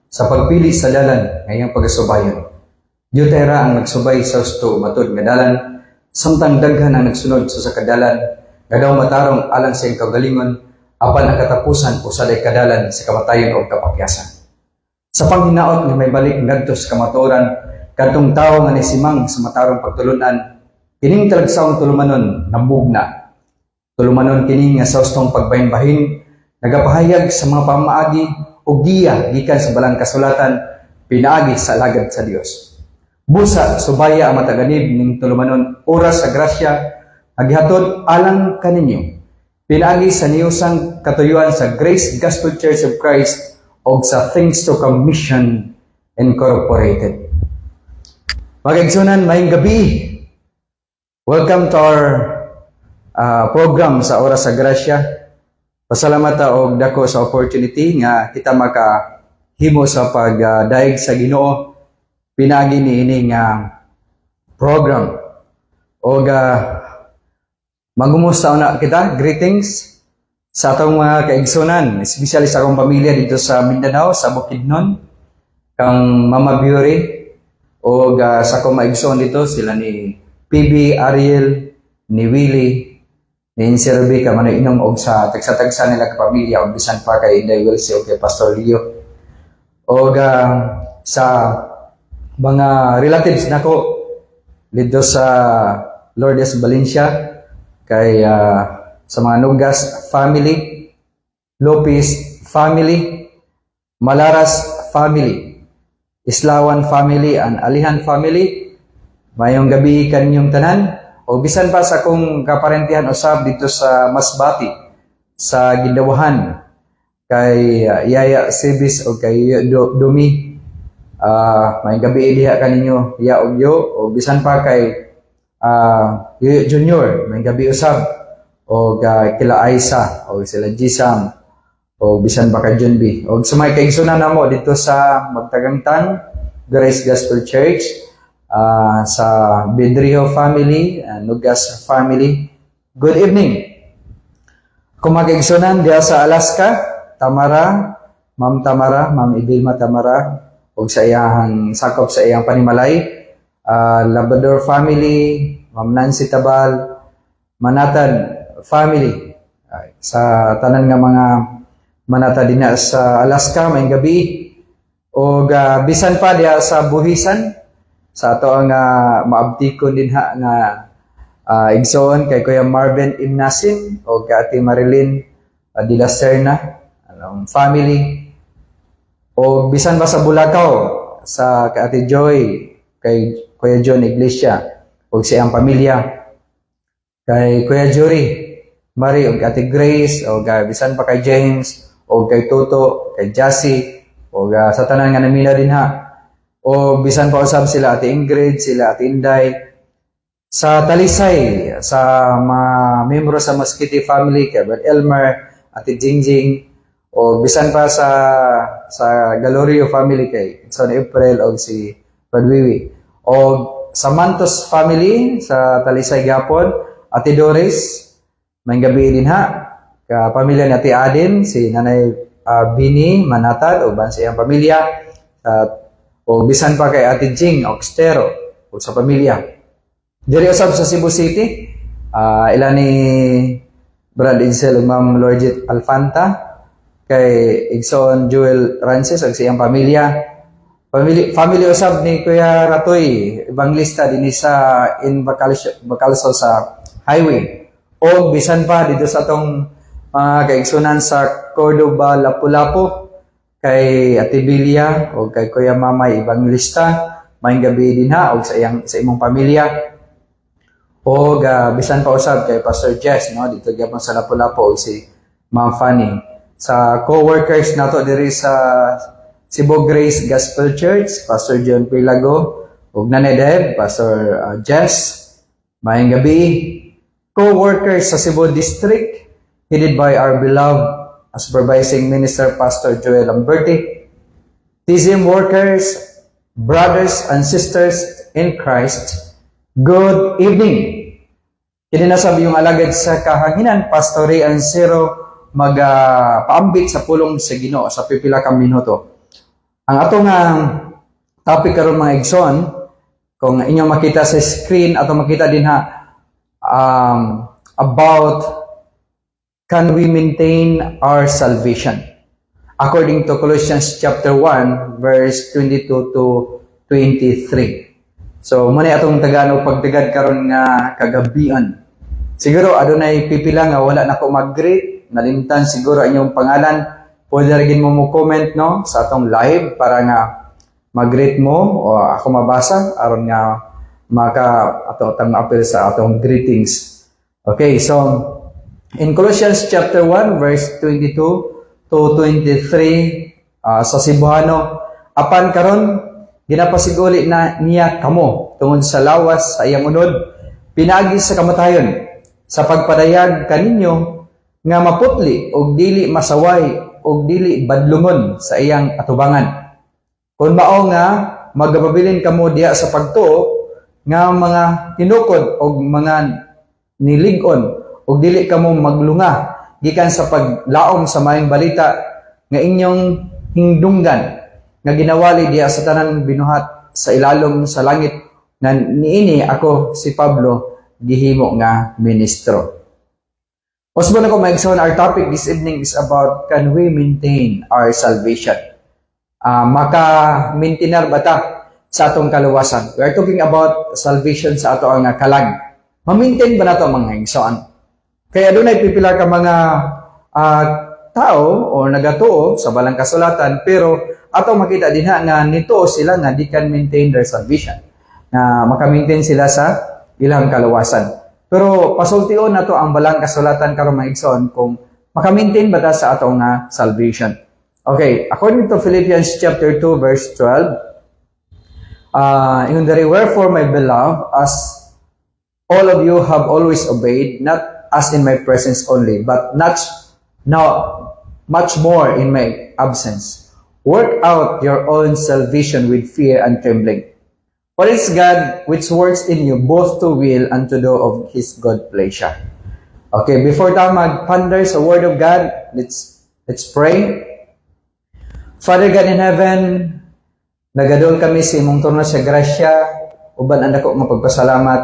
sa pagpili sa dalan ngayong pagasubayon. Yutera ang nagsubay sa gusto matod nga dalan, samtang daghan ang nagsunod sa kadalan, nga daw matarong alang sa iyong kagalingon, apan ang katapusan usaday kadalan sa kamatayon o kapakyasan. Sa panghinaot nga may balik ngadto sa kamatuoran, kadtong tawo nga nisimang sa matarong pagtulunan, kining talagsaong tulumanon nambugna. Tulumanon kini nga sa ustong pagbahin-bahin, nagapahayag sa mga pamaagi o giya gikan sa balang kasulatan, pinaagi sa alagad sa Dios. Busa subaya ang mataganib ning tulumanon oras sa grasya agihatod alang kaninyo. Pinaagi sa niyusang katuyuan sa Grace Gospel Church of Christ o sa Things to Come Mission Incorporated. Mag-igsunan, mayong gabi. Welcome to our program sa Oras sa Grasya. Pasalamat og dako sa opportunity nga kita makahimo sa pagdaig sa Ginoo pinagi niini nga program. Og magumusta na kita, greetings sa atong mga kaigsunan, especially sa akong pamilya dito sa Mindanao, sa Bukidnon, kang Mama Biore, o sa akong maigsoon dito, sila ni PB, Ariel, ni Willie, ni Sir Rebecca, manainom og sa tagsa-tagsa nila kapamilya, o bisan pa kay Inday Wilsie o kay Pastor Leo. O sa mga relatives nako dito sa Lourdes Valencia, kay sa mga Nugas family, Lopez family, Malaras family, Islawan family, and Alihan family. Mayong gabi kanyong tanan. O bisan pa sa kong kaparentihan usab dito sa Masbati, sa Gindawahan, kay Yaya Sibis o kay Dumi. Mayong gabi diha kaninyo, Ya og Yo, o bisan pa kay Yoyo Junior, may gabi usab, o kila Aisa, o sila Jisam, o bisan pa kay Junbi. O sa may kaigsunan na mo dito sa Magtagangtang, Grace Gospel Church, sa Bedriho family, Nugas family, good evening. Kung magkaigsunan diya sa Alaska, Tamara, Ma'am Ibilma Tamara, o sa iyang sakop sa iyang panimalay, Labrador family, Ma'am Nancy Tabal, Manatan family, sa tanan nga mga manata din sa Alaska, may gabi, o bisan pa diya sa Buhisan, sa ato ang maabtikon din nga igsoon kay Kuya Marvin Imnasin o kay Ate Marilyn de la Serna, family, o bisan pa sa Bulacau, sa kay Ate Joy, kay Kuya John Iglesia, o sa iyang pamilya, kay Kuya Jory, Mari, o Ate Grace, o bisan pa kay James, o kay Toto, kay Jassy, o sa tanan nga namila din o bisan pa usab sila Ate Ingrid, sila Ate Inday, sa Talisay, sa mga membro sa Mosquiti family, kay Brad Elmer, Ate Jingjing, o bisan pa sa Galorio family, kay Son April, o si Brad Wiwi, o sa Mantos family, sa Talisay Gapon, Ate Doris, may gabi din ka pamilya ni Ate Adin, si Nanay Bini Manatad, o ban sa iyang pamilya, o bisan pa kay Ate Jing Oxtero, o sa pamilya. Diri usab sa Cebu City, ilan ni Brad Insel ug Ma'am Lorjit Alfanta, kay Igsoon Joel Rances ug sa iyang pamilya. Family usab ni Kuya Ratoy, evangelista din sa Bacalso sa highway. O bisan pa dito sa atong kaigsunan sa Cordoba, Lapu-Lapu, kay Ate Bilia o kay Kuya Mamay evangelista, may gabi din o sa imong pamilya. O bisan pa usab kay Pastor Jess, no, dito gyapon sa Lapu-Lapu, o si Ma'am Fanny. Sa co-workers nato diri sa Cebu Grace Gospel Church, Pastor John Pilago, ug Nanay Deb, Pastor Jess, mayong gabi. Co-workers sa Cebu District, headed by our beloved Supervising Minister Pastor Joel Lamberti. TZM workers, brothers and sisters in Christ, good evening. Kininasab yung alagad sa kahanginan, Pastor Ray Ansero, paambit sa pulong sa Ginoo sa pipila ka minuto. Ang atong topic karon mga igsoon, kung inyong makita sa screen atau makita din about can we maintain our salvation? According to Colossians chapter 1 verse 22 to 23. So muna atong Tagalog pagtigad karon nga kagabian. Siguro adunay pipila nga wala nako mag-greet, nalimtan siguro inyong pangalan. Pwede rin mo comment no sa atong live para nga mag-greet mo o ako mabasa aron nga atong appeal sa atong greetings. Okay, so in Colossians chapter 1 verse 22 to 23 sa Cebuano, apan karon ginapasiguli na niya kamo tungod sa lawas sa iyang unod pinaagi sa kamatayon sa pagpadayag kaninyo nga maputli og dili masaway og dili badlungon sa iyang atubangan. Kung mao nga magababilin kamo diha sa pagtuo nga mga tinukod og mga nilig-on og dili kamo maglunga gikan sa paglaom sa maayong balita nga inyong hingdunggan nga ginawali diha sa tanang binuhat sa ilalom sa langit nga niini ako si Pablo gihimo nga ministro. Osbo na ko maigsoon, our topic this evening is about can we maintain our salvation? Maka-maintinar ba ta sa atong kaluwasan? We are talking about salvation sa ato ang kalag. Ma-maintain ba na ito mga igsoon? Kaya doon ay pipilar ka mga tao o nagatuo sa balang kasulatan, pero ato makita din nga nito sila nga di can maintain their salvation. Na maka-maintain sila sa ilang kaluwasan. Pero pasultion na to ang balang kasulatan karon mga igsoon kung maka-maintain ba ta sa atong salvation. Okay, according to Philippians chapter 2 verse 12, in the wherefore my beloved, as all of you have always obeyed, not as in my presence only, but not now much more in my absence. Work out your own salvation with fear and trembling. For it's God which works in you both to will and to do of His good pleasure. Okay, before tayo mag-ponder sa Word of God, let's pray. Father God in heaven, nagadol kami sa imong turno sa grasya, uban ang dako mapagpasalamat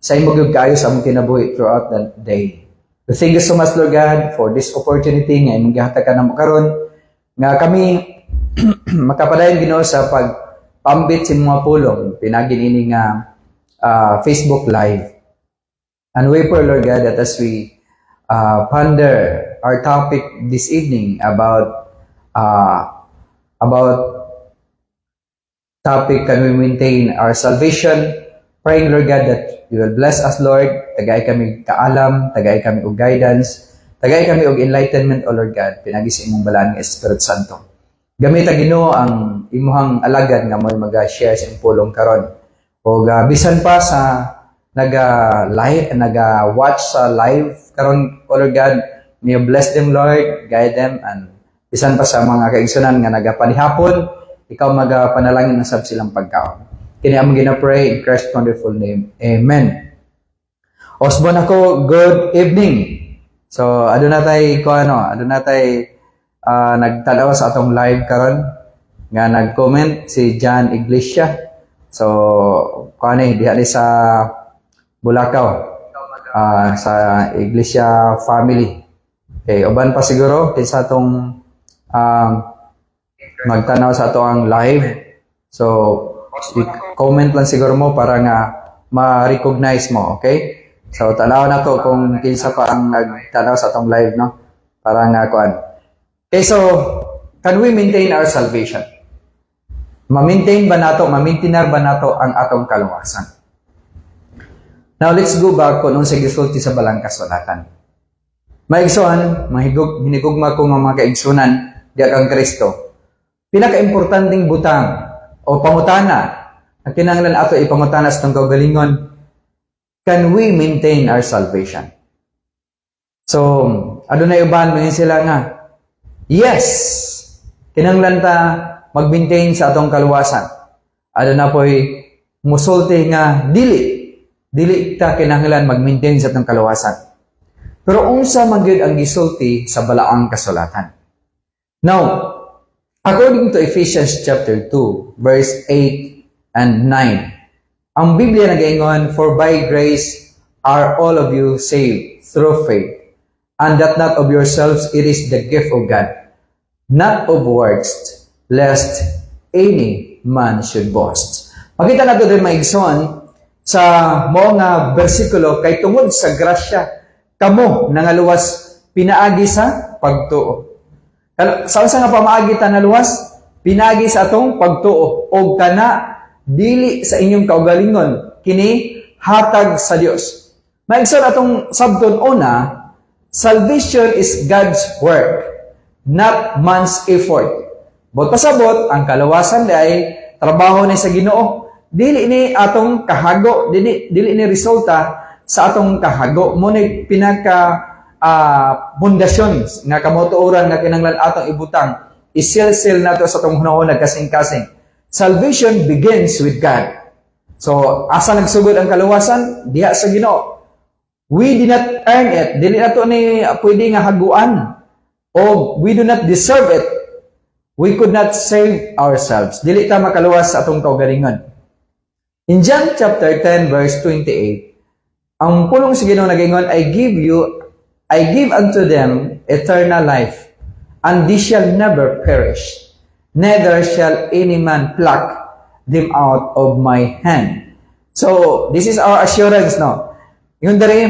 sa imong gyud kaayo sa among kinabuhi throughout the day. We thank you so much, Lord God, for this opportunity nga imong gihatag kanamo karon nga kami makapadayon Ginoo sa pambit sa mga pulong pinagi ini nga Facebook Live. And we pray, Lord God, that as we ponder our topic this evening about topic can we maintain our salvation, praying, Lord God, that you will bless us, Lord. Tagay kami kaalam, tagay kami og guidance, tagay kami og enlightenment, O Lord God, pinagi sa imong balaan nga Espiritu Santo. Gamita Ginoo ang imuhang alagad nga mo'y mag-share sa pulong karon. O bisan pa sa naga-watch sa live karon, O Lord God, may you bless them, Lord, guide them, and bisan pa sa mga kaigsunan nga nagapanihapon, ikaw magapanalangin na sab silang pagkaon. Kini among gina-pray in Christ's wonderful name. Amen. Osbon ako, good evening. So, aduna tay nagtanaw sa atong live karon nga nag-comment si John Iglesia. So, diha ni sa Bulacau, sa Iglesia family. Okay, uban pa siguro kinsa atong magtanaw sa ato ang live. So, comment lang siguro mo para nga ma-recognize mo, okay? So, tanaw na to kung kinsa pa ang nagtanaw sa atong live, no? Para nga kuan. Okay, so, can we maintain our salvation? Ma-maintinar ba nato ang atong kaluwasan? Now, let's go back kung sa gisulti sa balang kasulatan. Maigsoon, hinigugma ko mga kaigsunan, diya kang Kristo. Pinaka-importanting butang o pangutana na kinahanglan ato ipangutana sa itong kaugalingon, can we maintain our salvation? So, adunay uban mo sila nga, yes, kinahanglan ta mag-maintain sa atong kaluwasan. Aduna po'y musulti nga dili ta kinahanglan mag-maintain sa atong kaluwasan. Pero unsa man gyud ang gisulti sa balaang kasulatan? Now, According to Ephesians chapter 2, verse 8 and 9, ang Biblia nagaingon, "For by grace are all of you saved through faith, and that not of yourselves, it is the gift of God, not of works, lest any man should boast." Makita nato din maigsoon sa mo nga bersikulo kay tungod sa grasya kamo nangaluwas pinaagi sa pagtuo. Saan sa nga pamaagi ta naluwas? Pinaagi sa atong pagtuo o kana dili sa inyong kaugalingon kini hatag sa Dios. Maigsoon atong sabton una, salvation is God's work, not man's effort. Bot pasabot ang kalawasan ay trabaho ni sa Ginoo. Dili ni atong kahago, dili ni resulta sa atong kahago. Mo ni pinaka pundasyon nga kamotuoran nga kinahanglan atong ibutang. Isil-sil nato sa atong hunahon kasing-kasing. Salvation begins with God. So, asa nagsugod ang kaluwasan? Diha sa Ginoo. We did not earn it. Dili nato ni pwede nga haguan. O we do not deserve it. We could not save ourselves. Dili ta makaluwas sa atong kaugalingon. In John chapter 10 verse 28, ang pulong sa Ginoo nagaingon, I give unto them eternal life, and they shall never perish, neither shall any man pluck them out of my hand. So, this is our assurance, no? Yung dari,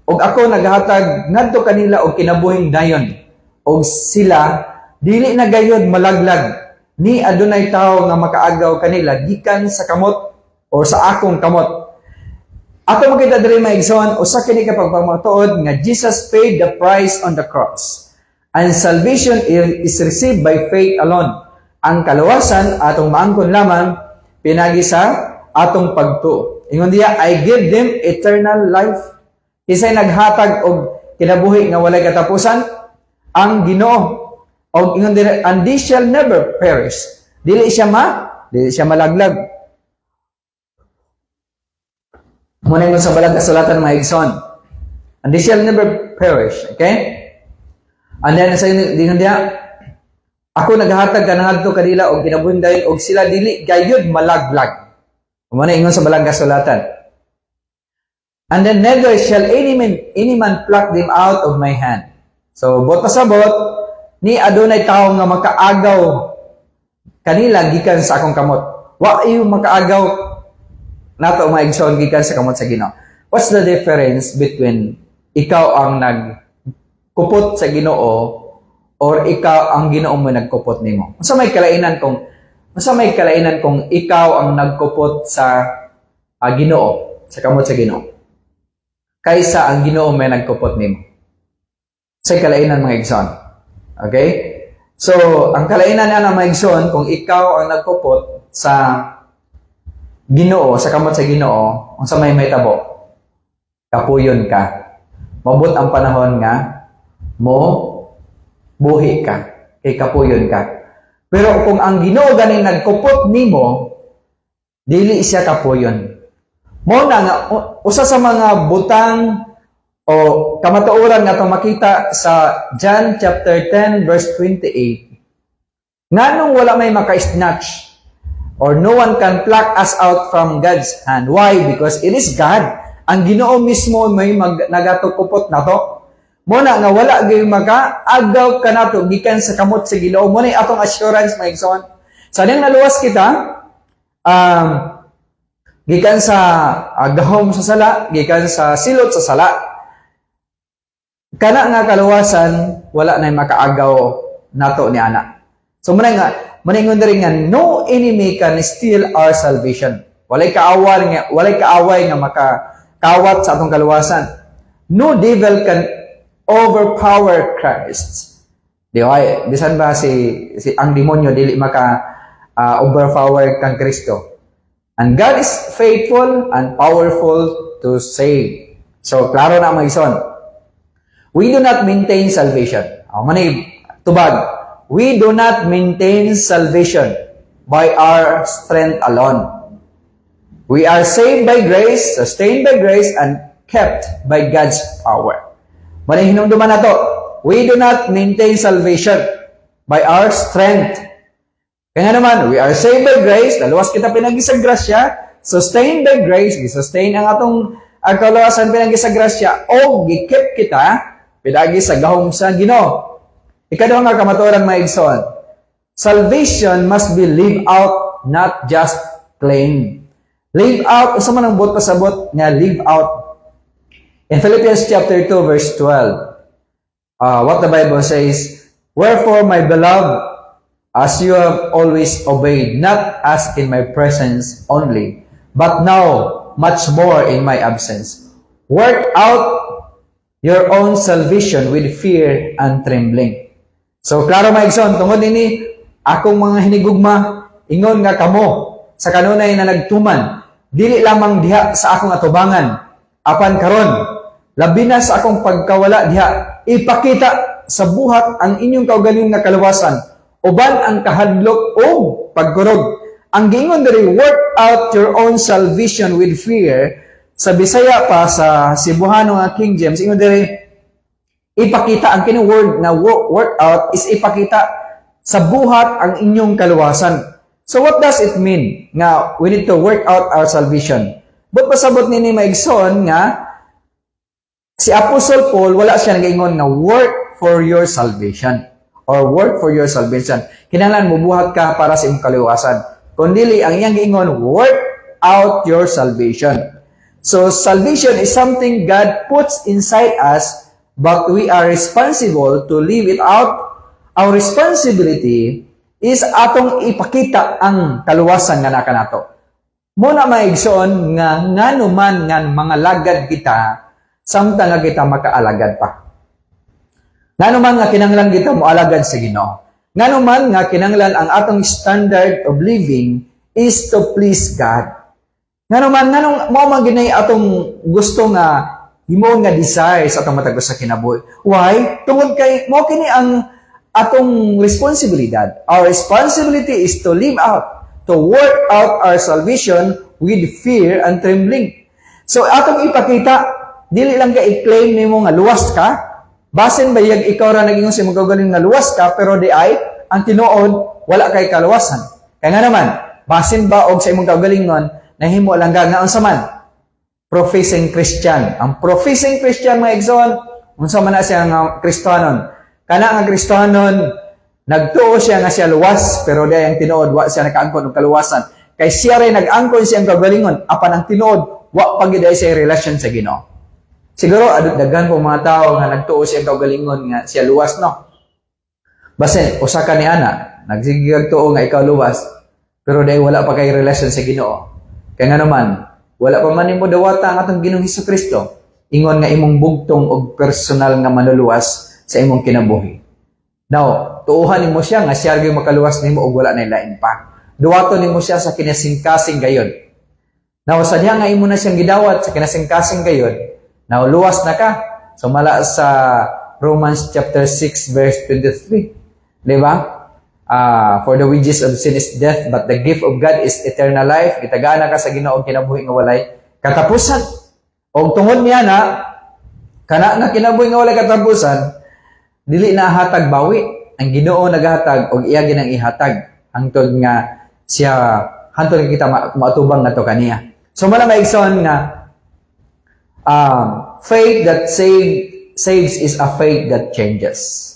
og ako naghatag ngadto kanila og kinabuhing dayon, og sila dili na gayud malaglag ni adunay tawo nga makaagaw kanila gikan sa kamot o sa akong kamot. Ato makita diri maigsoon, usa kini ka pagpamatuod nga Jesus paid the price on the cross. And salvation is received by faith alone. Ang kaluwasan atong maangkon lamang pinagi sa atong pagtuo. Ingon diya, I give them eternal life. Kisay naghatag og kinabuhi nga walay katapusan, ang Ginoo. Og ingon diya, and they shall never perish. Dili siya malaglag. Muna yung sa balang kasulatan mga igsoon. And they shall never perish. Okay? And then, sa dingan diya, ako naghatag ka ngadto kanila og kinabuhing dayon og sila dili gayud malaglag. Muna ingon sa balang kasulatan. And then, neither shall any man pluck them out of my hand. So, bot pasabot, ni adunay tawo nga makaagaw kanila gikan sa akong kamot. Wa iyo makaagaw nato maigsoon gikan sa kamot sa Ginoo. What's the difference between ikaw ang nagkupot sa Ginoo or ikaw ang Ginoo mo nagkupot nimo? Unsa may kalainan kung ikaw ang nagkupot sa Ginoo, sa kamot sa Ginoo, kaysa ang Ginoo may nagkupot nimo? Sa kalainan mga igsoon. Okay? So, ang kalainan ana mga igsoon kung ikaw ang nagkupot sa Ginoo, sa kamot sa Ginoo, unsa may tabo, kapuyon ka. Mabot ang panahon nga mo buhi ka, kay kapuyon ka. Pero kung ang Ginoo ganing nagkupot nimo, dili siya kapuyon. Mo na nga usa sa mga butang o kamatuoran nga itong makita sa John chapter 10 verse 28. Nganong wala may maka-snatch? Or no one can pluck us out from God's hand. Why? Because it is God. Ang Ginoo mismo may nagatokupot na to. Muna nga wala gayong maka-agaw ka na to gikan sa kamot sa Ginoo. Muna atong assurance mga igsoon. Sa nang naluwas kita, gikan sa gahom sa sala, gikan sa silot sa sala, kana nga kaluwasan, wala na makaagaw nato ni ana. So muna nga, maningon rin nga, no enemy can steal our salvation. Walay kaaway nga makakawat sa atong kaluwasan. No devil can overpower Christ. Di ba? Bisan ba ang demonyo dili maka overpower kang Kristo. And God is faithful and powerful to save. So klaro na mga ison. We do not maintain salvation. Tubag. We do not maintain salvation by our strength alone. We are saved by grace, sustained by grace, and kept by God's power. Maling hinumduman na to. We do not maintain salvation by our strength. Kaya naman, we are saved by grace, naluwas kita pinagi sa grasya, sustained by grace, gisustain ang atong kaluwasan pinagi sa grasya, o gikip kita pinagi sa gahom sa Ginoo. Ikaduha nga kamatuoran mga igsoon, salvation must be lived out, not just claimed. Live out, isa man ang buot pasabot nga live out. In Philippians chapter 2 verse 12, what the Bible says, wherefore my beloved, as you have always obeyed, not as in my presence only, but now much more in my absence, work out your own salvation with fear and trembling. So, klaro mga igsoon, tungod ini, akong mga hinigugma, ingon nga kamo, sa kanunay na nagtuman, dili lamang diha sa akong atubangan, apan karon, labi na sa akong pagkawala diha, ipakita sa buhat ang inyong kaugaling nga kaluwasan, uban ang kahadlok o pagkurog. Ang giingon diri, work out your own salvation with fear. Sa Bisaya pa, sa Cebuano nga King James, ingon diri, ipakita, ang kining word na work out is ipakita sa buhat ang inyong kaluwasan. So what does it mean nga we need to work out our salvation? But pasabot nini maigsoon nga si Apostle Paul wala siya nagaingon nga work for your salvation or work for your salvation. Kinahanglan mo buhat ka para sa imong kaluwasan. Kundi ang iyang giingon, work out your salvation. So salvation is something God puts inside us, but we are responsible to live it out. Our responsibility is atong ipakita ang kaluwasan nga naka nato. Muna maigsoon nga ngano man nga mga lagad kita samtang nga kita makaalagad pa. Ngano man nga kinahanglan kita moalagad sa Ginoo. Ngano man nga kinahanglan ang atong standard of living is to please God. Ngano man nganong mao man ginay atong gusto nga himo nga desire sa atong matag sa kinabuhi. Why? Tungod kay mao kini ang atong responsibilidad. Our responsibility is to live out, to work out our salvation with fear and trembling. So atong ipakita, dili lang ka i-claim nimo nga luwas ka, basin bayag ikaw ra naging sa imong kaugaling nga luwas ka, pero di ay ang tinuod wala kay kaluwasan. Kaya nga naman, basin ba og sa imong kaugalingon nahimo lang nga unsa man professing Christian. Ang professing Christian mga igsoon, unsa man na siya nga Kristiyanon. Kana nga Kristiyanon, nagtuo siya nga siya luwas, pero di ang tinuod wa siya nakaangkon og kaluwasan. Kay siya ray nag-angkon siyang kaugalingon, apan ang tinuod wa pagid siya relasyon sa Ginoo. Siguro adot daghan po mga tao nga nagtuo siya kaugalingon nga siya luwas no. Basin usa ka ni ana, nagsigig tuo nga ikaw luwas, pero dahil wala pa kay relasyon sa Ginoo. Kaya nga naman, wala pa man nimo dawata ang atong Ginoong Hesukristo. Ingon nga imong bugtong og personal nga manuluwas sa imong kinabuhi. Now, tuuhan nimo siya nga siya gyud makaluwas nimo og wala nay lain pa. Duwaton nimo siya sa kinasingkasing gayon. Now, sa diha nga imo na siyang gidawat sa kinasingkasing gayon, now luwas na ka. So mala sa Romans chapter 6 verse 23. Di ba? For the wages of sin is death, but the gift of God is eternal life. Gitagana ka sa Ginoo kinabuhi nga walay katapusan. Og tungod niya na kana nga kinabuhi nga walay katapusan, dili na hatag bawi. Ang Ginoo naghatag og iya ginang ihatag hangtod nga siya hangtod kita maatubang nato kaniya. So mala maigsoon nga faith that saves is a faith that changes.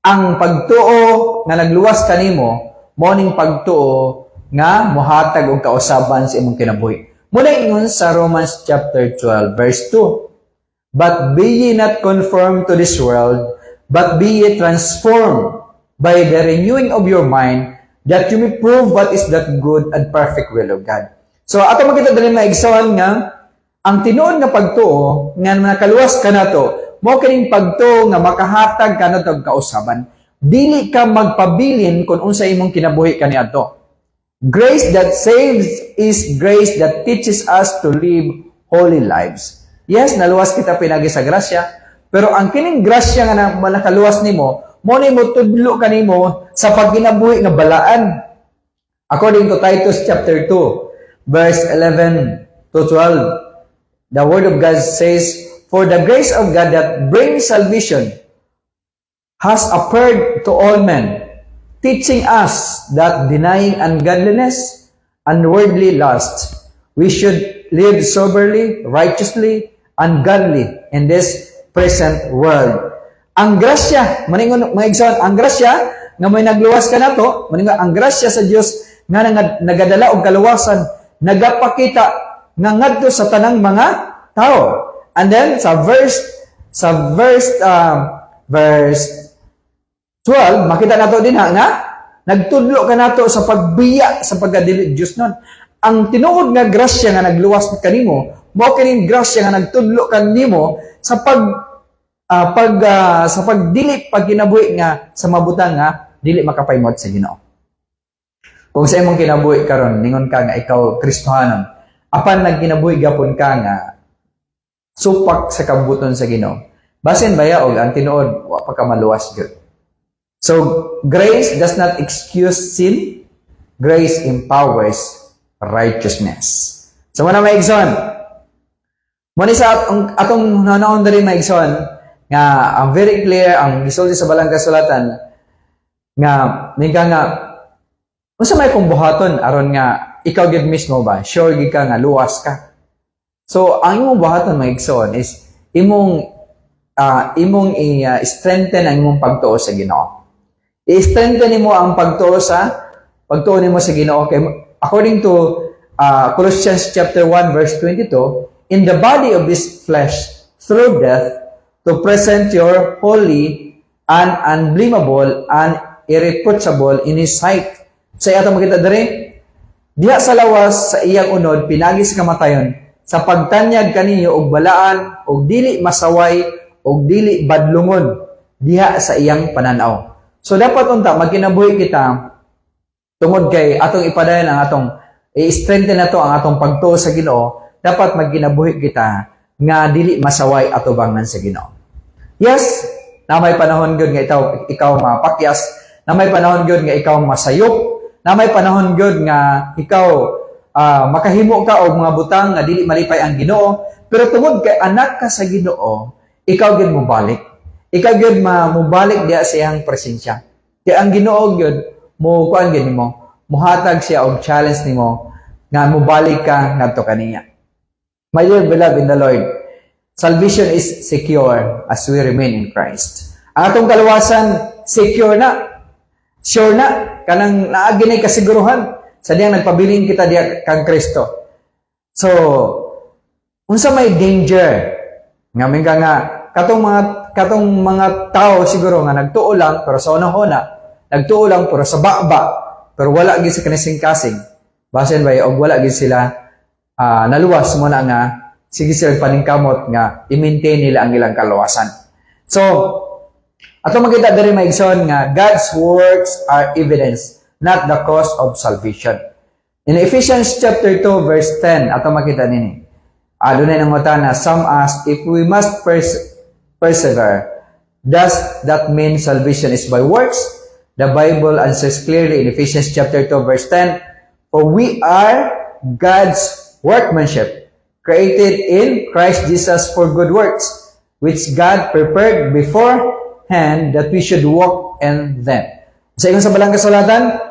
Ang pagtuo nga nagluwas kanimo, morning pagtuo nga mohatag og kausaban sa imong kinabuhi. Muna ingon sa Romans chapter 12 verse 2. But be ye not conformed to this world, but be ye transformed by the renewing of your mind, that you may prove what is that good and perfect will of God. So ato makita dali maigsoon nga ang tinuod nga pagtuo nga nakaluwas ka nato, mo kining pagtuo nga makahatag ka nato og kausaban. Dili ka magpabilin kung unsa imong kinabuhi kaniadto. Grace that saves is grace that teaches us to live holy lives. Yes, naluwas kita pinagi sa grasya, pero ang kining grasya nga nakaluwas nimo, mo nimo tudlo kanimo sa pagkinabuhi nga balaan. According to Titus chapter 2, verse 11 to 12, the word of God says, for the grace of God that brings salvation has appeared to all men, teaching us that denying ungodliness and worldly lust, we should live soberly, righteously, and godly in this present world. Ang grasya, maningon mga igsoon, ang grasya nga may nagluwas ka nato, maningon ang grasya sa Dios nga nagadala og kaluwasan, nagapakita nga ngadto sa tanang mga tao. And then sa verse 12, makita nato din nga nagtudlo ka nato sa pagbiya sa pagdili Dios nun. Ang tinuod nga grasya nga nagluwas kanimo, mao kining grasya nga nagtudlo kanimo sa sa pagdili pagkinabuhi nga sa mabutang nga dili makapaymot sa Ginoo. Kung sa imong kinabuhi karon ningon ka nga ikaw Kristohanon, apan nagkinabuhi gapon ka nga supak sa kabuton sa Ginoo, basin baya og ang tinuod wa pa ka maluwas gyud. So grace does not excuse sin, grace empowers righteousness. So muna maigsoon, muna sa atong nanaon diri maigsoon nga ang very clear ang gisulti sa balang kasulatan nga mingka nga unsa may kung buhaton aron nga ikaw gid mismo ba sure gid ka nga luwas ka. So ang imong buhaton maigsoon is imong i-strengthen ang imong pagtuo sa Ginoo. I-strengthen nimo ang pagtuo nimo sa Ginoo kay according to Colossians chapter 1 verse 22, in the body of this flesh through death to present your holy and unblameable and irreproachable in His sight. Sa atong makita diri, diha sa lawas sa iyang unod pinagi sa kamatayon sa pagtanyag kaniyo og balaan og dili masaway og dili badlungon diha sa iyang pananaw. So dapat unta magkinabuhi kita tungod kay atong ipadayon ang atong i-strengthen nato ang atong pagtuo sa Ginoo, dapat magkinabuhi kita nga dili masaway atubangan sa Ginoo. Yes, na may panahon gyud nga ikaw mapakyas, na may panahon gyud nga ikaw masayop, na may panahon gyud nga ikaw makahimo ka og mga butang nga dili malipay ang Ginoo, pero tungod kay anak ka sa Ginoo, ikaw gyud mobalik. Ikaw gyud mobalik diha sa iyang presensya. Kay ang Ginoo gyud mo kuan gyud nimo, muhatag siya og challenge nimo nga mobalik ka ngadto kaniya. My dear beloved in the Lord, salvation is secure as we remain in Christ. Ang atong kaluwasan secure na. Sure na kanang naagi nay kasiguruhan sa diyang nagpabiling kita diha kang Kristo. So, unsa may danger nga mingka nga katong mga tao siguro nga nagtuo lang pero sa una-una, nagtuo lang pero sa baba, pero wala gid sa kanising-kasing. Basin ba og wala gid sila naluwas mo na nga sige sila paningkamot nga i-maintain nila ang ilang kaluwasan. So, ato makita diri maigsoon nga God's works are evidence, not the cause of salvation. In Ephesians chapter 2 verse 10, ato makita nini. Adunay nangutan na some ask if we must persevere. Does that mean salvation is by works? The Bible answers clearly in Ephesians chapter 2 verse 10, for we are God's workmanship, created in Christ Jesus for good works, which God prepared beforehand that we should walk in them. Sa ingon sa balang kasulatan,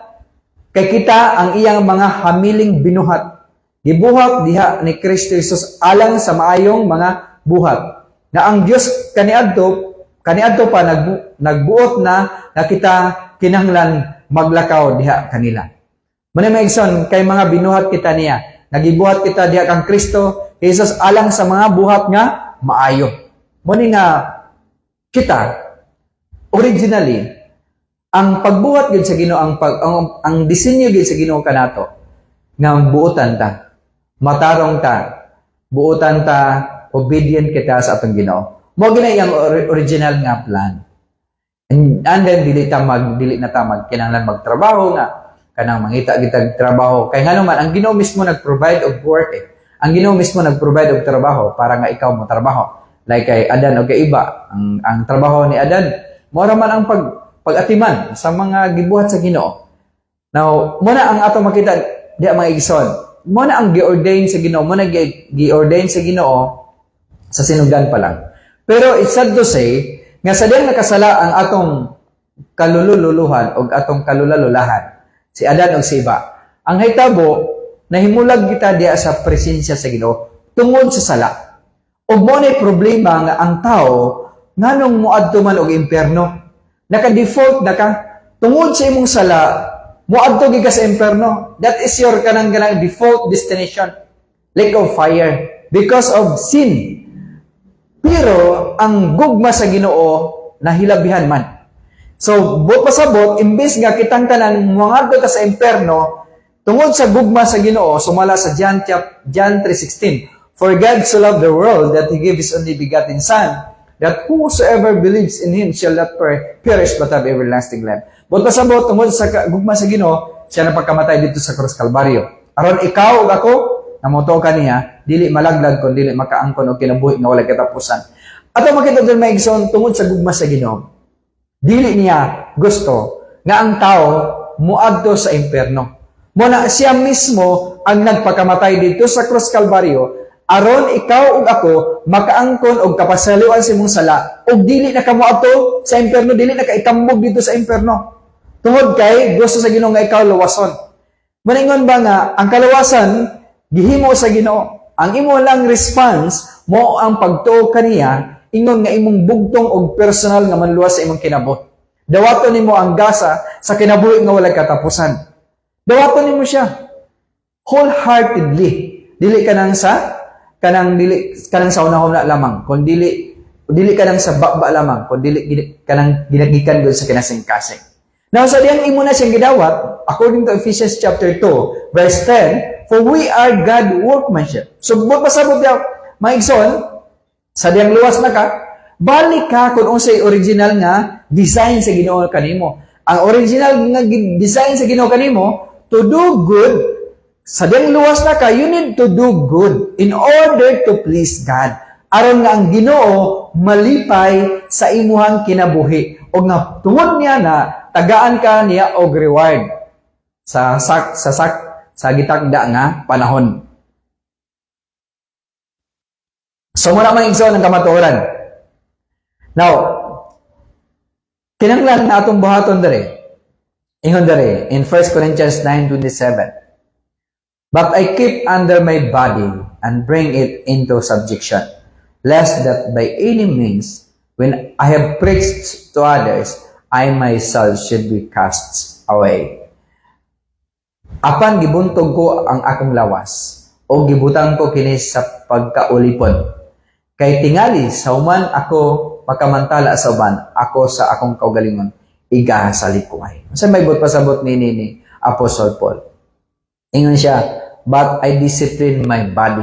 kay kita ang iyang mga hamiling binuhat. Gibuhat diha ni Kristo Jesus alang sa maayong mga buhat. Na ang Dios kaniadto pa nagbuot na kita kinahanglan maglakaw diha kanila. Manay maigsoon kay mga binuhat kita niya. Nagibuhat kita diha kang Kristo Jesus alang sa mga buhat nga maayo. Muni nga kita originally ang pagbuhat gid sa Ginoo ang disenyo gid sa Ginoo kanato nga buotan ta, matarong ta, buotan ta, obedient kita sa atong Ginoo. Mo gina yang original nga plan. And then dili na ta kinahanglan magtrabaho nga kanang mangita kita trabaho kay ngano man ang Ginoo mismo nag-provide og work Ang Ginoo mismo nag-provide og trabaho para nga ikaw mo trabaho. Like kay Adan o kay iba, ang trabaho ni Adan mora man ang pag-atiman sa mga gibuhat sa Ginoo. Now, muna ang ato makita di mga igsoon. Muna ang gi-ordain sa Ginoo, muna gi-ordain sa Ginoo sa sinugdan pa lang. Pero it's sad to say nga sa diyang nakasala ang atong kalulululuhan o atong kalulalulahan. Si Adan o si Eva. Ang hitabo, nahimulag kita diya sa presensya sa Ginoo tungod sa sala. O mo na problema nga ang tao nganong muadto man og impierno. Naka-default na ka tungod sa imong sala, muadto gyud ka sa impierno. That is your kanang default destination. Lake of fire because of sin. Pero ang gugma sa Ginoo nahilabihan man. So, buot pasabot, imbes nga kitang tanan muadto ka sa impierno tungod sa gugma sa Ginoo, sumala sa John 3:16. For God so loved the world that He gave His only begotten Son, that whosoever believes in Him shall not perish but have everlasting life. Buot pasabot, tungod sa gugma sa Ginoo, siya napagkamatay dito sa Krus Kalbaryo. Aron ikaw ug ako, namoto ka niya, dili malaglag kung dili makaangkon o kinabuhi nga walay katapusan. Ato makita doon may igsoon tungod sa gugma sa Ginoo. Dili niya gusto nga ang tao muadto sa impierno. Muna siya mismo ang nagpakamatay dito sa Krus Kalbaryo aron ikaw ug ako makaangkon og kapasaliwan sa imong sala ug dili na ka muadto sa impierno, dili na ka itambog dito sa impierno. Tungod kay gusto sa Ginoo nga ikaw luwason. Maningon ba nga ang kaluwasan gihimo sa Ginoo. Ang imo lang response mo ang pagtuo kaniya ingon nga imong bugtong og personal nga manluwas sa imong kinabuhi. Dawaton nimo ang gasa sa kinabuhi nga walay katapusan. Dawaton nimo siya wholeheartedly. Dili kanang sa unahon na lamang, kun dili kanang sa baba lamang, kun dili kanang ginagikan gud sa kinasing-kasing. Now sa diyang imo na siyang gidawat according to Ephesians chapter 2 verse 10, for we are God workmanship. So buot pasabot daw maigsoon sa diyang luwas na ka, balik ka kung unsay original nga design sa Ginoo kanimo. Ang original nga design sa Ginoo kanimo, to do good, sa diyang luwas na ka, you need to do good in order to please God. Aron nga ang Ginoo malipay sa imuhang kinabuhi. O nga tungod niya na tagaan ka niya og reward sa gitagda nga panahon. So, muna mang igsoon ng kamatuoran. Now, kinanglan na atong buhaton dere. Ingon dere, in 1 Corinthians 9:27. But I keep under my body and bring it into subjection, lest that by any means, when I have preached to others, I myself should be cast away. Apan gibuntog ko ang akong lawas, o gibutang ko kini sa pagkaulipon. Kay tingali, sa human ako makamantala sa uban, ako sa akong kaugalingon, iga sa likuay. Sa may but pasabot ni Apostle Paul. Ingon siya, but I discipline my body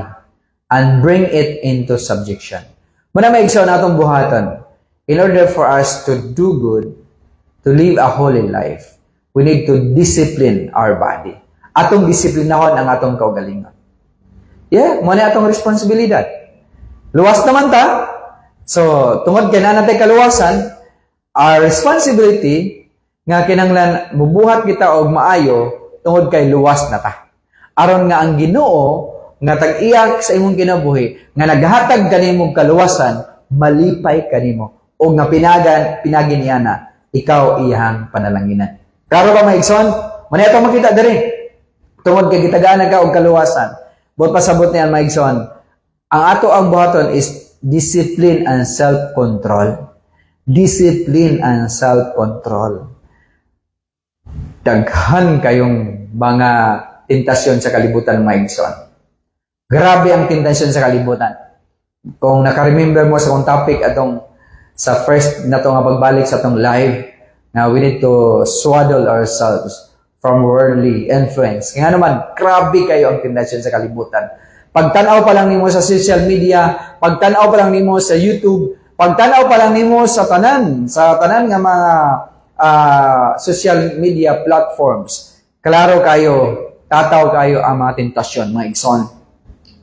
and bring it into subjection. Muna may igsaw na itong buhatan. In order for us to do good, to live a holy life, we need to discipline our body. Atong disiplinahon ang atong kaugalingon. Yeah, muna atong responsibilidad. Luwas naman ta. So, tungod kay na natin kaluwasan, our responsibility nga kinanglan mubuhat kita og maayo tungod kay luwas na ta. Aron nga ang Ginoo nga tag-iyak sa imong kinabuhi nga naghatag kanimo kaluwasan, malipay kanimo o nga pinagin niya na ikaw iyang panalanginan. Karo ba maigsoon? Muna ito makita diri. Tungod kay gitagaan ka og kaluwasan. Buot pasabot niyan maigsoon. Ang ato ang buhaton is discipline and self-control. Discipline and self-control. Daghan kayong mga tentasyon sa kalibutan maigsoon. Grabe ang tentasyon sa kalibutan. Kung naka-remember mo sa kong topic atong sa first na to nga pagbalik sa atong live, na we need to swaddle ourselves from worldly influence. Kaya naman, grabe kayo ang tentasyon sa kalibutan. Pagtanaw pa lang nimo sa social media, pagtanaw pa lang nimo sa YouTube, pagtanaw pa lang nimo sa tanan nga mga social media platforms. Klaro kayo, tataw kayo ang mga tentasyon, mga igsoon.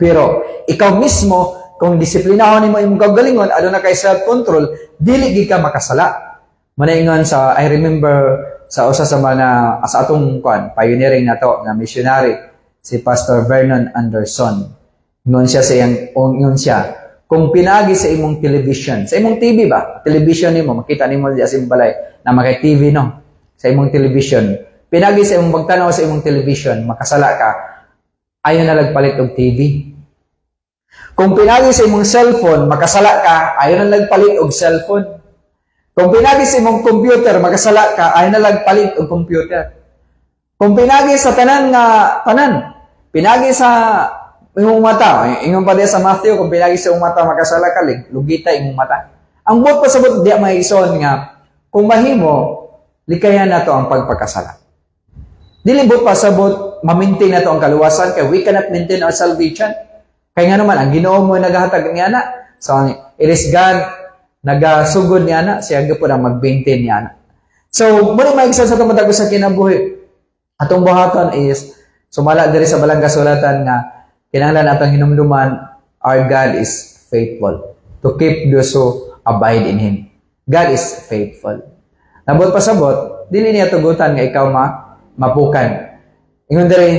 Pero ikaw mismo, kung disiplinahon nimo imong kaugalingon, ano na kay self-control, dili gid ka makasala. Manaingon sa I remember sa usa sa mga sa atong pioneering na to, nga missionary, si Pastor Vernon Anderson. Ngon siya, kung pinagi sa imong television, sa imong TV ba? Television nimo, makita nimo diya sa imong balay na makay TV no, sa imong television. Pinagi sa imong pagtanaw sa imong television, makasala ka, ayaw na nagpalit og TV. Kung pinagi sa imong cellphone, makasala ka, ayaw na nagpalit og cellphone. Kung pinagi sa imong computer, makasala ka, ayaw na nagpalit og computer. Kung pinagi sa tanan, pinagi sa imong mata, ingon pa diya sa Matthew, kung pinagi sa imong mata, makasala ka, lugita imong mata. Ang buot pasabot diya may ison nga, kung mahimo, likayan na to ang pagpakasala. Dili buot pasabot, ma-maintain na to ang kaluwasan, kaya we cannot maintain our salvation. Kaya nga naman, ang Ginoo mo nagahatag niya na, so it is God, nagasugod niya na, siya po na mag-maintain niya na. So, muna maigsan sa tumatag sa kinabuhi. Atong buhaton is, sumala diri sa balang kasulatan nga, kinahanglan atong hinumduman, our God is faithful to keep those who abide in Him. God is faithful. Nabot pasabot, dili niya tugutan nga ikaw mapukan. Ingon diri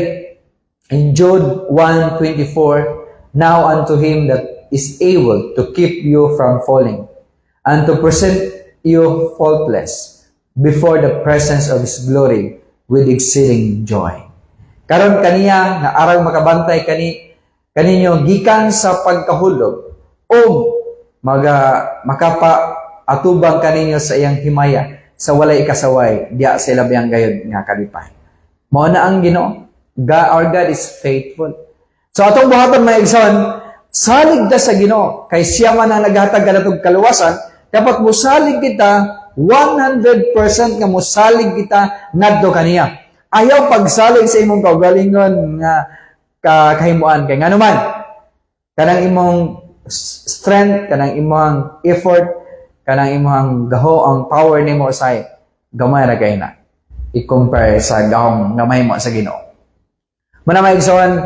in Jude 1:24, now unto Him that is able to keep you from falling, and to present you faultless before the presence of His glory with exceeding joy. Karon kaniya nga arang makabantay kaninyo gikan sa pagkahulog o makapa atubang kaninyo sa iyang himaya sa walay kasaway diya sa labiyang gayud nga kalipay. Mao na ang Ginoo. Our God is faithful. So atong buhaton may igsoon, salig ta sa Ginoo kay siya man ang naghatag kanatong kaluwasan, dapat mosalig kita 100% nga mosalig kita ngadto kaniya. Ayaw pagsalig sa imong kaugalingon nga kahimuan kay nganuman kanang imong strength, kanang imong effort, kanang imong gaho ang power nimo say gamay ra kay na i-compare sa gahong gamay mo sa Ginoo. Muna maigsoon,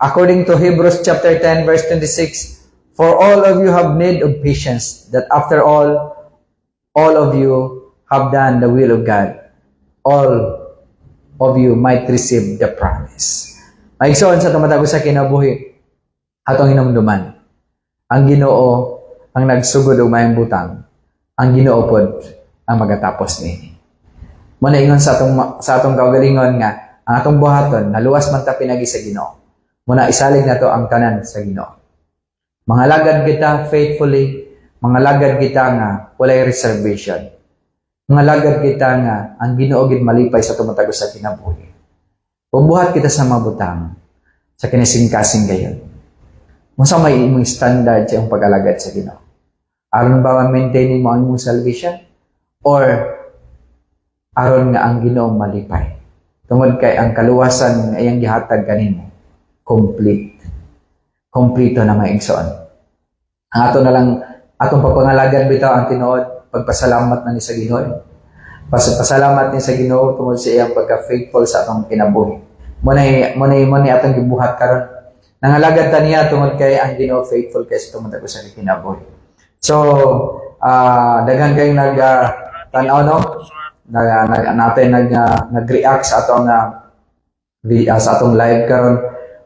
according to Hebrews chapter 10 verse 26, for all of you have need of patience, that after all of you have done the will of God, all of you might receive the promise. Maigsoon sa tumatago sa kinabuhi, atong hinumduman, ang Ginoo ang nagsugod og mayang butang, ang Ginoo pod ang magatapos niini. Muna ingon sa atong kaugalingon nga, ang atong buhaton, naluwas man ta pinagi sa Ginoo. Muna isalig na to ang tanan sa Ginoo. Mga lagad kita faithfully, mga lagad kita nga walay reservation. Mga lagad kita nga ang Ginoo gid malipay sa tumatago sa kinabuhi. Bubuhat kita sa mabutang sa kinisingkasing gayon. Musa may imong standard sa iyong pag-alagad sa Ginoo. Aron ba ma-maintain mo ang imong salvation? Or aron nga ang Ginoo malipay? Tungod kay ang kaluwasan nga iyang gihatag kanimo complete. Kompleto na maigsoon. Ang ato na lang atong papangalagan bitaw ang tinuod, pagpasalamat na ni sa Ginoo. Pasalamat ni sa Ginoo tungod sa iyang pagka-faithful sa atong kinabuhi. Muna atong gibuhat karon. Nangalagad ta niya tungod kay ang Ginoo faithful kay sa tumatago sa kinabuhi. So, daghan kayong tanaw no? Nag-react sa atong live karon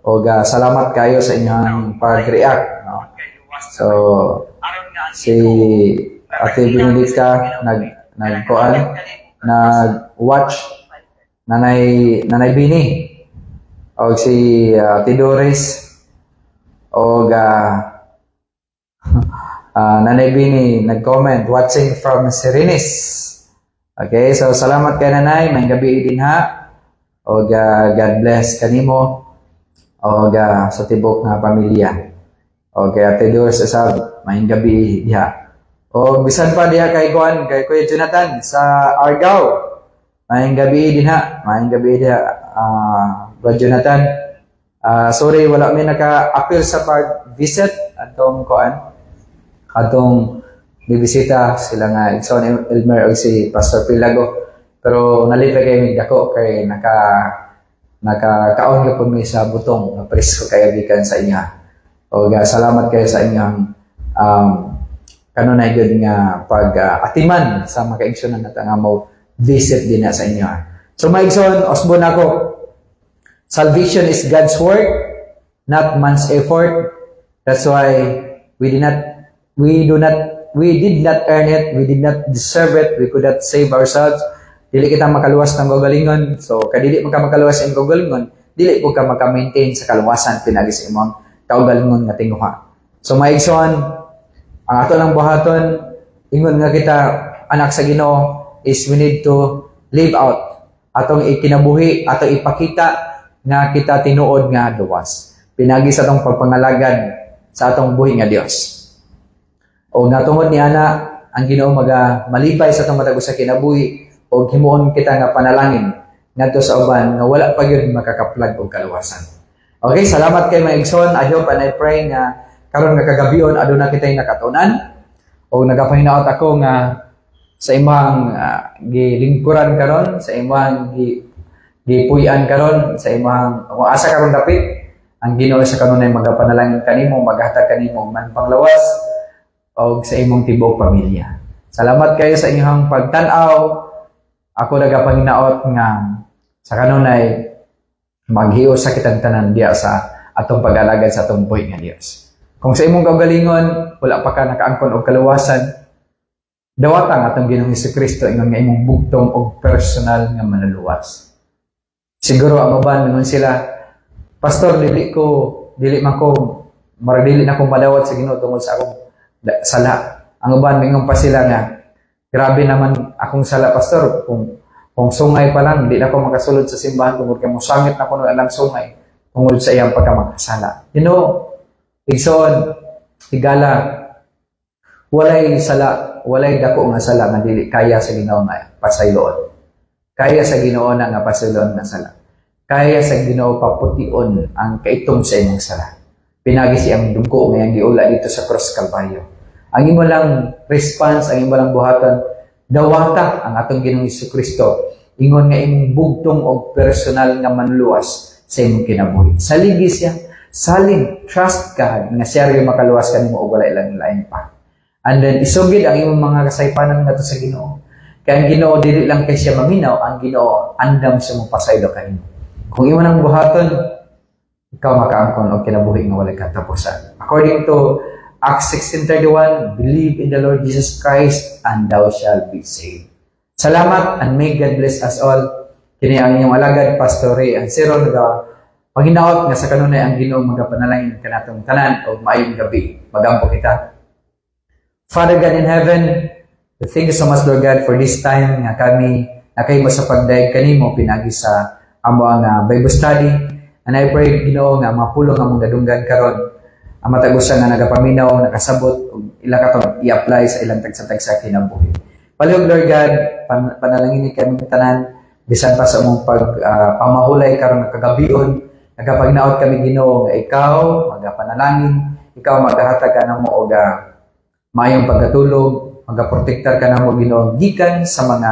o salamat kayo sa inyong pag-react no? So si Ate Benedica nag-watch Nanay Bini o si Ate Doris o Nanay Bini nag-comment watching from Serenis. Okay, so salamat kay Nanay, may gabi din ha. O God bless kanimo o sa tibok nga pamilya. O kay Ate Doris asab, may gabi diha. O bisan pa diha kay Kuya Jonathan sa Argao. May gabi din ha, may gabi diha Kuya Jonathan. Sorry wala may naka-appeal sa pag-visit atong bibisita sila nga Igsoon Elmer o si Pastor Pilago. Pero nalipay kayo dako kay nakakaon ko mi sa butong na presko kayo gikan sa inyo. O salamat kayo sa inyong kanunay gud nga pag-atiman sa mga kaigsunan nato nga mo visit din na sa inyo. So maigsoon osbon ako. Salvation is God's work, not man's effort. That's why We did not earn it. We did not deserve it. We could not save ourselves. Dili kita makaluwas ng kaugalingon. So, kadili mo ka makaluwas ng kaugalingon, dili po ka maka-maintain sa kaluwasan pinagi sa imong kaugalingon nga tinguha. So, maigsoon, ang ato lang buhaton, ingon nga kita, anak sa Ginoo, is we need to live out. Atong ikinabuhi, atong ipakita nga kita tinuod nga luwas. Pinagi sa atong pagpangalagad sa atong buhi nga Dios. O nga tungod ni ana, ang Ginoo malipay sa atong matag usa kinabuhi o himuon kita nga panalangin ngadto sa uban nga wala pa gyud makakaplag og kaluwasan. Okay, salamat kay maigsoon. I hope and I pray nga karon nga kagabion aduna kitay nakatunan o nagapahinaot ako nga sa imong gilingkuran karon, sa imong gipuy-an karon, sa imong asa karon dapit ang Ginoo sa kanunay magapanalangin kanimo, maghatag kanimo man panglawas o sa imong tibuok pamilya. Salamat kayo sa inyong pagtan-aw. Ako nagapanginaot nga sa kanunay maghiyo sa kitang tanan diya sa atong pag-alagad sa atong buhi nga Dios. Kung sa imong kaugalingon wala pa ka nakaangkon og kaluwasan, dawatan atong Ginoong Jesucristo ingon nga imong bugtong og personal nga manluwas. Siguro ang uban mingon sila, Pastor, dili man ko marag dili na ko madawat sa Ginoo tungod sa akong sala. Ang uban mingon pa sila nga, grabe naman akong sala, Pastor. Kung sungay pa lang, hindi na ako makasulod sa simbahan tungkol kay musangit na ko alang sungay tungkol sa iyang pagkamakasala. You know, igsoon, higala, walay sala, walay dako nga sala nga dili kaya sa Ginoo nga pasayloon. Kaya sa Ginoo na nga pasayloon nga sala. Kaya sa Ginoo papution ang kaitom sa imong sala. Pinagi siyang dugo nga giula dito sa cross Kalbaryo. Ang imo lang response, ang imo lang buhaton, dawata ang atong Ginoong Jesucristo. Ingon nga imong bugtong og personal nga manluwas sa imong kinabuhi. Saligi siya, salig, trust God nga siya rin makaluwas kanimo og wala ilang lain pa. And then isugid ang imong mga kasaypanan ngadto sa Ginoo. Kaya ang Ginoo dili lang kay siya maminaw, ang Ginoo andam sa mong pasaylo kanimo. Kung imo nang buhaton, ikaw makaangkon og kinabuhi nga wala katapusan. According to Acts 16:31, believe in the Lord Jesus Christ and thou shalt be saved. Salamat and may God bless us all. Kini ang inyong alagad, Pastor Ray Ansero, panginaot nga sa kanunay ang Ginoo magapanalangin kanatong tanan o maayong gabi. Magampo kita. Father God in heaven, thank you so much, Lord God, for this time nga kami nakahimo sa pagdaig kanimo pinagi sa amo nga Bible study. And I pray, Ginoo, nga mapulong among gadunggan karon. Ang matagusan nga nagapaminaw, nakasabot, ila katong i-apply sa ilang tagsa-tagsa kinabuhi. Palihog, Lord God, panalangin kami tanan, bisan pa sa mong pamahulay karon nga kagabion, nagapagnaot kami Ginoo nga ikaw magapanalangin, ikaw maghahatag ka namo og maayong pagkatulog, magaprotektar ka namo Ginoo gikan sa mga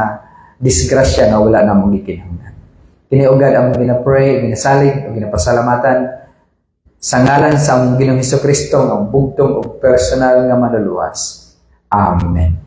disgrasya nga wala namo gikinahanglan. Kini ugad ang gina-pray, ginasalig, o ginapasalamatan sa ngalan sa Ginoong Jesucristo ang bugtong og personal nga manluluwas. Amen.